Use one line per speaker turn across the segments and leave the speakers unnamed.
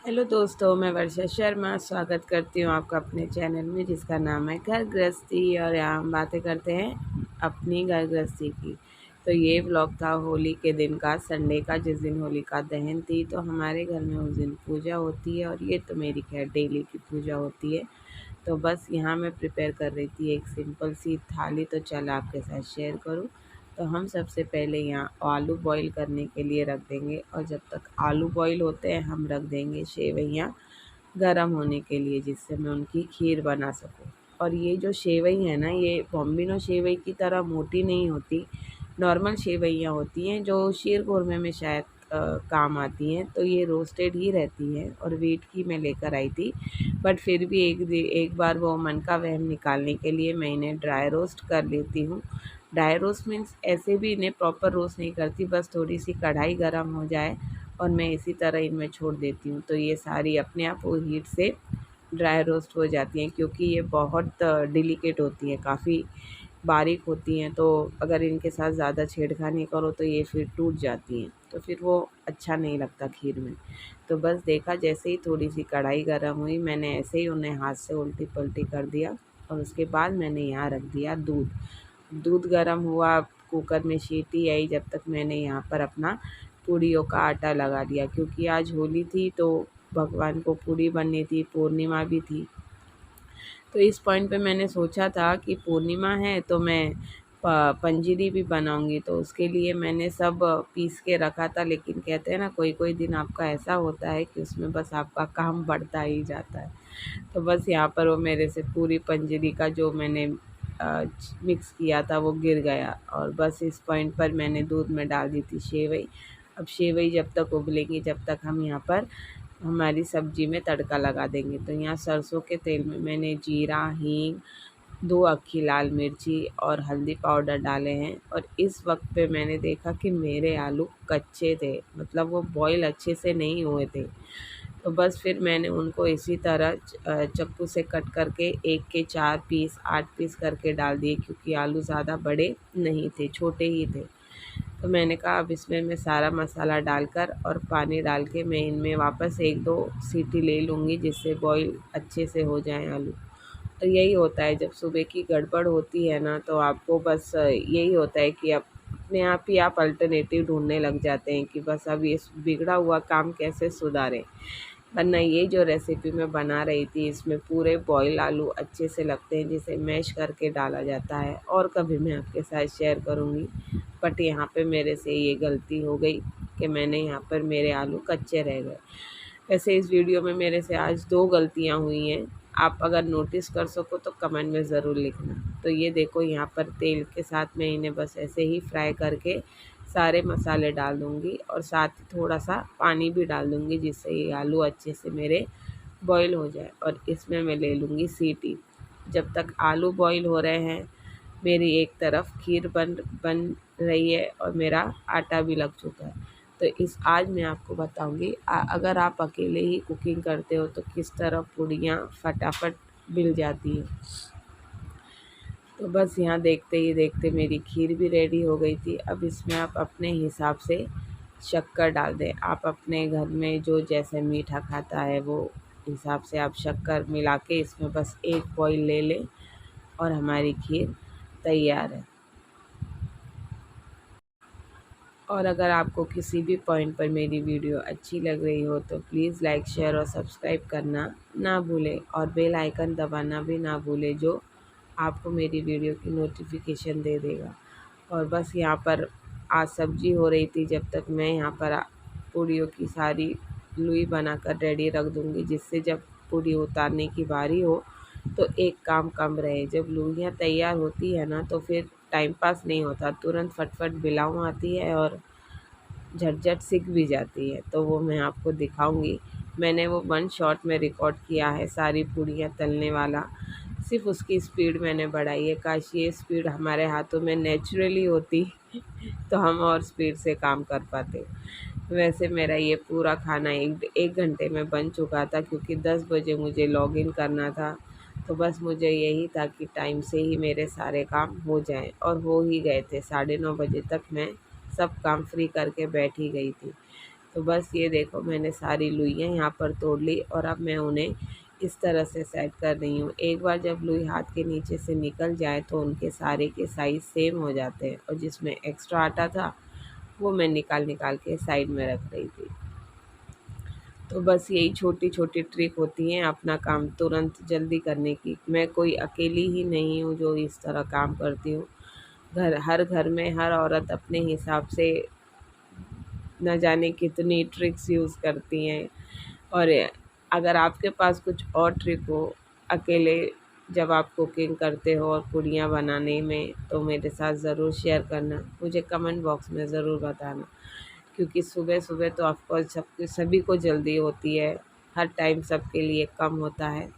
Hello दोस्तों, मैं वर्षा शर्मा स्वागत करती हूँ आपका अपने चैनल में जिसका नाम है घर गृहस्थी। और यहाँ हम बातें करते हैं अपनी घर गृहस्थी की। तो ये व्लॉग था होली के दिन का, संडे का, जिस दिन होलिका दहन थी। तो हमारे घर में उस दिन पूजा होती है और ये तो मेरी खैर डेली की पूजा होती है। तो बस यहाँ मैं प्रिपेयर कर रही थी एक सिंपल सी थाली, तो चल आपके साथ शेयर करूँ। तो हम सबसे पहले यहाँ आलू बॉईल करने के लिए रख देंगे, और जब तक आलू बॉईल होते हैं हम रख देंगे सेवइयाँ गरम होने के लिए, जिससे मैं उनकी खीर बना सकूँ। और ये जो सेवई है ना, ये बॉम्बिनो सेवई की तरह मोटी नहीं होती, नॉर्मल सेवइयाँ होती हैं जो शीर खुरमे में शायद काम आती हैं। तो ये रोस्टेड ही रहती है और वेट की मैं लेकर आई थी। बट फिर भी एक बार वो मन का वहम निकालने के लिए मैं इन्हें ड्राई रोस्ट कर लेती हूँ। ड्राई रोस्ट मीन्स ऐसे भी इन्हें प्रॉपर रोस्ट नहीं करती, बस थोड़ी सी कढ़ाई गर्म हो जाए और मैं इसी तरह इनमें छोड़ देती हूँ, तो ये सारी अपने आप वो हीट से ड्राई रोस्ट हो जाती हैं। क्योंकि ये बहुत डिलिकेट होती हैं, काफ़ी बारीक होती हैं, तो अगर इनके साथ ज़्यादा छेड़खानी करो तो ये फिर टूट जाती हैं, तो फिर वो अच्छा नहीं लगता खीर में। तो बस देखा, जैसे ही थोड़ी सी कढ़ाई गर्म हुई मैंने ऐसे ही उन्हें हाथ से उल्टी पलटी कर दिया। और उसके बाद मैंने यहाँ रख दिया दूध। दूध गर्म हुआ, कुकर में सीटी आई, जब तक मैंने यहाँ पर अपना पूड़ियों का आटा लगा दिया। क्योंकि आज होली थी तो भगवान को पूड़ी बननी थी, पूर्णिमा भी थी। तो इस पॉइंट पे मैंने सोचा था कि पूर्णिमा है तो मैं पंजीरी भी बनाऊंगी, तो उसके लिए मैंने सब पीस के रखा था। लेकिन कहते हैं ना, कोई कोई दिन आपका ऐसा होता है कि उसमें बस आपका काम बढ़ता ही जाता है। तो बस यहाँ पर वो मेरे से पूरी पंजीरी का जो मैंने मिक्स किया था वो गिर गया, और बस इस पॉइंट पर मैंने दूध में डाल दी थी सेवई। अब सेवई जब तक उबलेंगी, जब तक हम यहाँ पर हमारी सब्जी में तड़का लगा देंगे। तो यहाँ सरसों के तेल में मैंने जीरा, हींग, 2 अक्खी लाल मिर्ची और हल्दी पाउडर डाले हैं। और इस वक्त पे मैंने देखा कि मेरे आलू कच्चे थे, मतलब वो बॉईल अच्छे से नहीं हुए थे। तो बस फिर मैंने उनको इसी तरह चाकू से कट करके 1 के 4 पीस, 8 पीस करके डाल दिए, क्योंकि आलू ज़्यादा बड़े नहीं थे, छोटे ही थे। तो मैंने कहा अब इसमें मैं सारा मसाला डालकर और पानी डाल के मैं इनमें वापस 1-2 सीटी ले लूँगी, जिससे बॉईल अच्छे से हो जाएँ आलू। तो यही होता है जब सुबह की गड़बड़ होती है ना, तो आपको बस यही होता है कि आप अपने आप ही आप अल्टरनेटिव ढूँढने लग जाते हैं कि बस अब ये बिगड़ा हुआ काम कैसे सुधारें। वरना ये जो रेसिपी मैं बना रही थी, इसमें पूरे बॉयल आलू अच्छे से लगते हैं, जिसे मैश करके डाला जाता है, और कभी मैं आपके साथ शेयर करूँगी। बट यहाँ पे मेरे से ये गलती हो गई कि मैंने यहाँ पर मेरे आलू कच्चे रह गए। वैसे इस वीडियो में मेरे से आज 2 गलतियाँ हुई हैं। आप अगर नोटिस कर सको तो कमेंट में ज़रूर लिखना। तो ये देखो, यहाँ पर तेल के साथ मैं इन्हें बस ऐसे ही फ्राई करके सारे मसाले डाल दूँगी, और साथ ही थोड़ा-सा पानी भी डाल दूँगी, जिससे ये आलू अच्छे से मेरे बॉईल हो जाए। और इसमें मैं ले लूँगी सीटी। जब तक आलू बॉईल हो रहे हैं, मेरी एक तरफ खीर बन बन रही है और मेरा आटा भी लग चुका है। तो इस आज मैं आपको बताऊँगी, अगर आप अकेले ही कुकिंग करते हो तो किस तरह पूड़ियाँ फटाफट मिल जाती हैं। तो बस यहाँ देखते ही देखते मेरी खीर भी रेडी हो गई थी। अब इसमें आप अपने हिसाब से शक्कर डाल दें। आप अपने घर में जो जैसे मीठा खाता है वो हिसाब से आप शक्कर मिला के इसमें बस 1 बॉईल ले लें, और हमारी खीर तैयार है। और अगर आपको किसी भी पॉइंट पर मेरी वीडियो अच्छी लग रही हो तो प्लीज़ लाइक, शेयर और सब्सक्राइब करना ना भूलें, और बेल आइकन दबाना भी ना भूलें, जो आपको मेरी वीडियो की नोटिफिकेशन दे देगा। और बस यहाँ पर आज सब्जी हो रही थी, जब तक मैं यहाँ पर पूड़ियों की सारी लुई बनाकर रेडी रख दूँगी, जिससे जब पूड़ी उतारने की बारी हो तो एक काम कम रहे। जब लूइयाँ तैयार होती है ना, तो फिर टाइम पास नहीं होता, तुरंत फटफट बिलाऊ आती है और झट-झट सिक भी जाती है। तो वो मैं आपको दिखाऊँगी। मैंने वो 1 शॉट में रिकॉर्ड किया है सारी पूड़ियाँ तलने वाला, सिर्फ़ उसकी स्पीड मैंने बढ़ाई है। काश ये स्पीड हमारे हाथों में नेचुरली होती तो हम और स्पीड से काम कर पाते। वैसे मेरा ये पूरा खाना 1 घंटे में बन चुका था, क्योंकि 10 बजे मुझे लॉगिन करना था। तो बस मुझे यही था कि टाइम से ही मेरे सारे काम हो जाएँ, और हो ही गए थे। 9:30 बजे तक मैं सब काम फ्री करके बैठ ही गई थी। तो बस ये देखो मैंने सारी लुइयाँ यहाँ पर तोड़ ली और अब मैं उन्हें इस तरह से सेट कर रही हूँ। एक बार जब लुई हाथ के नीचे से निकल जाए तो उनके सारे के साइज़ सेम हो जाते हैं और जिसमें एक्स्ट्रा आटा था वो मैं निकाल निकाल के साइड में रख रही थी। तो बस यही छोटी छोटी ट्रिक होती हैं अपना काम तुरंत जल्दी करने की। मैं कोई अकेली ही नहीं हूँ जो इस तरह काम करती हूँ। हर घर में हर औरत अपने हिसाब से न जाने कितनी ट्रिक्स यूज़ करती हैं। और अगर आपके पास कुछ और ट्रिक हो अकेले जब आप कुकिंग करते हो और पूड़ियाँ बनाने में, तो मेरे साथ ज़रूर शेयर करना, मुझे कमेंट बॉक्स में ज़रूर बताना। क्योंकि सुबह सुबह तो ऑफ़कोर्स सभी को जल्दी होती है, हर टाइम सबके लिए कम होता है,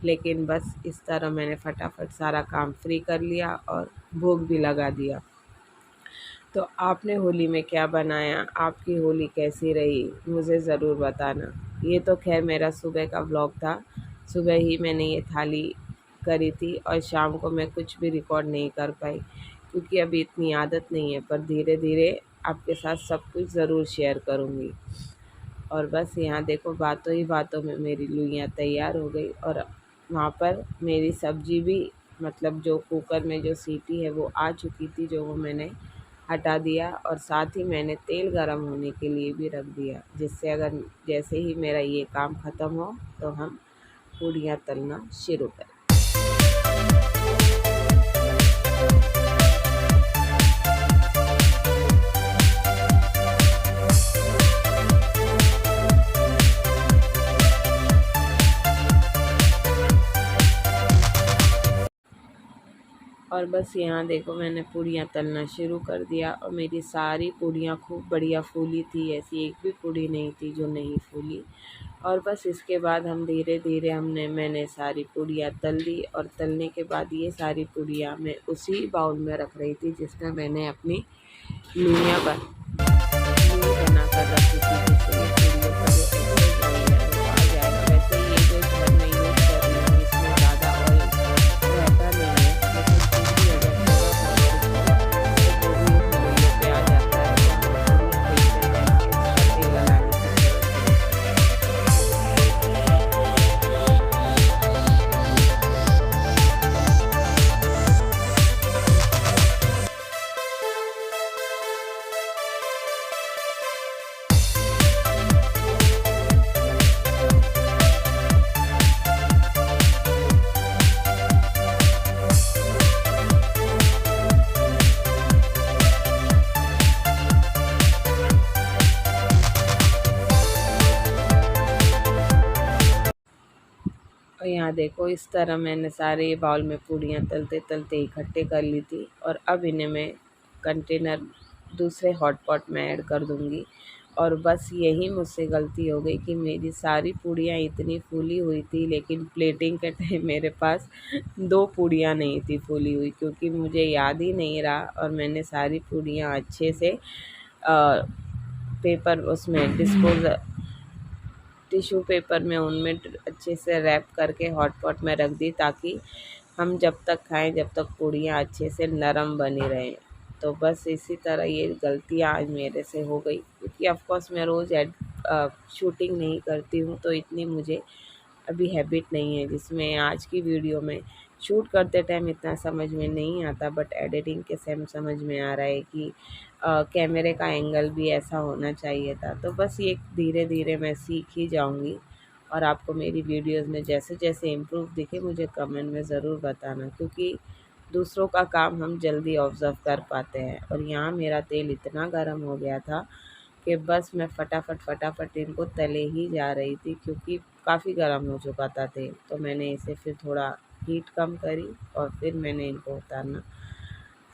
लेकिन बस इस तरह मैंने फटाफट सारा काम फ्री कर लिया और भोग भी लगा दिया। तो आपने होली में क्या बनाया? आपकी होली कैसी रही? मुझे ज़रूर बताना। ये तो ख़ैर मेरा सुबह का व्लॉग था। सुबह ही मैंने ये थाली करी थी और शाम को मैं कुछ भी रिकॉर्ड नहीं कर पाई क्योंकि अभी इतनी आदत नहीं है, पर धीरे-धीरे आपके साथ सब कुछ ज़रूर शेयर करूँगी। और बस यहाँ देखो बातों ही बातों में मेरी लुइयाँ तैयार हो गई और वहाँ पर मेरी सब्ज़ी भी, मतलब जो कुकर में जो सीटी है वो आ चुकी थी, जो वो मैंने हटा दिया और साथ ही मैंने तेल गरम होने के लिए भी रख दिया, जिससे अगर जैसे ही मेरा ये काम ख़त्म हो तो हम पूड़ियाँ तलना शुरू करें। और बस यहाँ देखो मैंने पूड़ियाँ तलना शुरू कर दिया और मेरी सारी पूड़ियाँ खूब बढ़िया फूली थी, ऐसी एक भी पूड़ी नहीं थी जो नहीं फूली। और बस इसके बाद हम धीरे धीरे मैंने सारी पूड़ियाँ तल दी और तलने के बाद ये सारी पूड़ियाँ मैं उसी बाउल में रख रही थी जिसमें मैंने अपनी लूइयाँ बना कर रखी थी, जिससे ये पूड़ियों का जो एक्सेस ऑयल है वो आ जाएगा। वैसे ये जो घर में यूज़ कर रही हूँ इसमें ज़्यादा ऑयल रहता नहीं है, लेकिन फिर भी अगर थोड़ा सा ऑयल तो पूरी पूड़ियों पे आ जाता है, तो हम पूड़ियाँ बेलते टाइम एक्स्ट्रा तेल लगाने की ज़रूरत नहीं है। और यहाँ देखो इस तरह मैंने सारे बाउल में पूड़ियाँ तलते तलते इकट्ठे कर ली थी और अब इन्हें मैं कंटेनर दूसरे हॉट पॉट में ऐड कर दूँगी। और बस यही मुझसे गलती हो गई कि मेरी सारी पूड़ियाँ इतनी फूली हुई थी, लेकिन प्लेटिंग के टाइम मेरे पास 2 पूड़ियाँ नहीं थी फूली हुई, क्योंकि मुझे याद ही नहीं रहा और मैंने सारी पूड़ियाँ अच्छे से पेपर उसमें टिश्यू पेपर में उनमें अच्छे से रैप करके हॉट पॉट में रख दी, ताकि हम जब तक खाएं जब तक पूड़ियाँ अच्छे से नरम बनी रहें। तो बस इसी तरह ये गलतियाँ आज मेरे से हो गई, क्योंकि ऑफ़ कोर्स मैं रोज़ शूटिंग नहीं करती हूँ, तो इतनी मुझे अभी हैबिट नहीं है, जिसमें आज की वीडियो में शूट करते टाइम इतना समझ में नहीं आता, बट एडिटिंग के सेम समझ में आ रहा है कि कैमरे का एंगल भी ऐसा होना चाहिए था। तो बस ये धीरे धीरे मैं सीख ही जाऊंगी और आपको मेरी वीडियोस में जैसे जैसे इम्प्रूव दिखे मुझे कमेंट में ज़रूर बताना, क्योंकि दूसरों का काम हम जल्दी ऑब्ज़र्व कर पाते हैं। और यहाँ मेरा तेल इतना गर्म हो गया था कि बस मैं फटाफट इनको तले ही जा रही थी, क्योंकि काफ़ी गर्म हो चुका था तेल। तो मैंने इसे फिर थोड़ा हीट कम करी और फिर मैंने इनको उतारना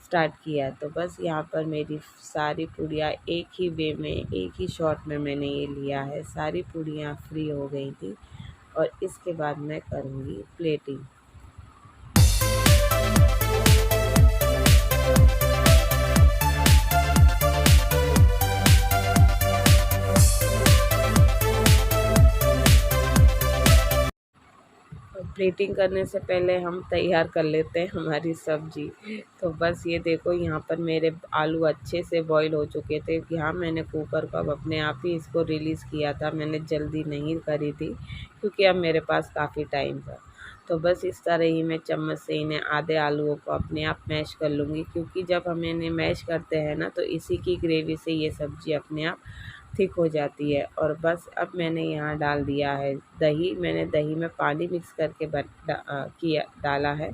स्टार्ट किया। तो बस यहाँ पर मेरी सारी पूड़ियाँ एक ही वे में, एक ही शॉट में मैंने ये लिया है, सारी पूड़ियाँ फ्री हो गई थी और इसके बाद मैं करूँगी प्लेटिंग। प्लेटिंग करने से पहले हम तैयार कर लेते हैं हमारी सब्जी। तो बस ये देखो यहाँ पर मेरे आलू अच्छे से बॉईल हो चुके थे। यहाँ मैंने कुकर को अब अपने आप ही इसको रिलीज़ किया था, मैंने जल्दी नहीं करी थी क्योंकि अब मेरे पास काफ़ी टाइम था। तो बस इस तरह ही मैं चम्मच से इन्हें आधे आलूओं को अपने आप मैश कर लूँगी, क्योंकि जब हम इन्हें मैश करते हैं ना तो इसी की ग्रेवी से ये सब्ज़ी अपने आप थिक हो जाती है। और बस अब मैंने यहाँ डाल दिया है दही। मैंने दही में पानी मिक्स करके डाला है।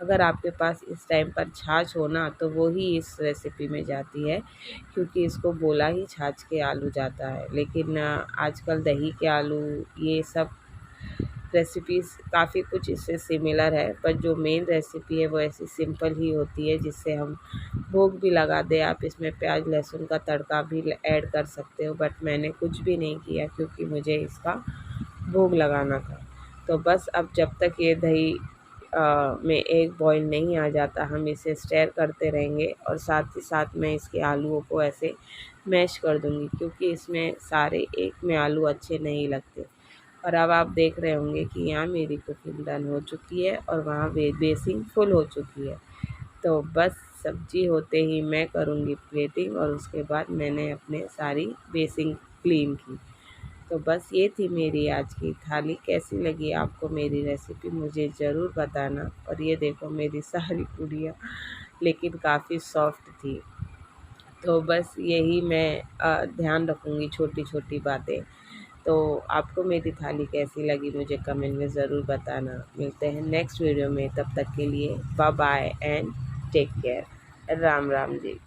अगर आपके पास इस टाइम पर छाछ हो ना तो वो ही इस रेसिपी में जाती है, क्योंकि इसको बोला ही छाछ के आलू जाता है। लेकिन आजकल दही के आलू ये सब रेसिपीज़ काफ़ी कुछ इससे सिमिलर है, पर जो मेन रेसिपी है वो ऐसी सिंपल ही होती है जिससे हम भोग भी लगा दें। आप इसमें प्याज लहसुन का तड़का भी ऐड कर सकते हो, बट मैंने कुछ भी नहीं किया क्योंकि मुझे इसका भोग लगाना था। तो बस अब जब तक ये दही में एक बॉईल नहीं आ जाता हम इसे स्टर करते रहेंगे, और साथ ही साथ मैं इसके आलूओं को ऐसे मैश कर दूंगी, क्योंकि इसमें सारे एक में आलू अच्छे नहीं लगते। और अब आप देख रहे होंगे कि यहाँ मेरी कुकिंग डन हो चुकी है और वहाँ बेसिंग फुल हो चुकी है। तो बस सब्जी होते ही मैं करूँगी प्लेटिंग, और उसके बाद मैंने अपने सारी बेसिंग क्लीन की। तो बस ये थी मेरी आज की थाली। कैसी लगी आपको मेरी रेसिपी मुझे ज़रूर बताना। और ये देखो मेरी सारी पूड़ियाँ लेकिन काफ़ी सॉफ्ट थी। तो बस यही मैं ध्यान रखूँगी, छोटी छोटी बातें। तो आपको मेरी थाली कैसी लगी मुझे कमेंट में ज़रूर बताना। मिलते हैं नेक्स्ट वीडियो में, तब तक के लिए bye bye and take care. Ram Ram ji.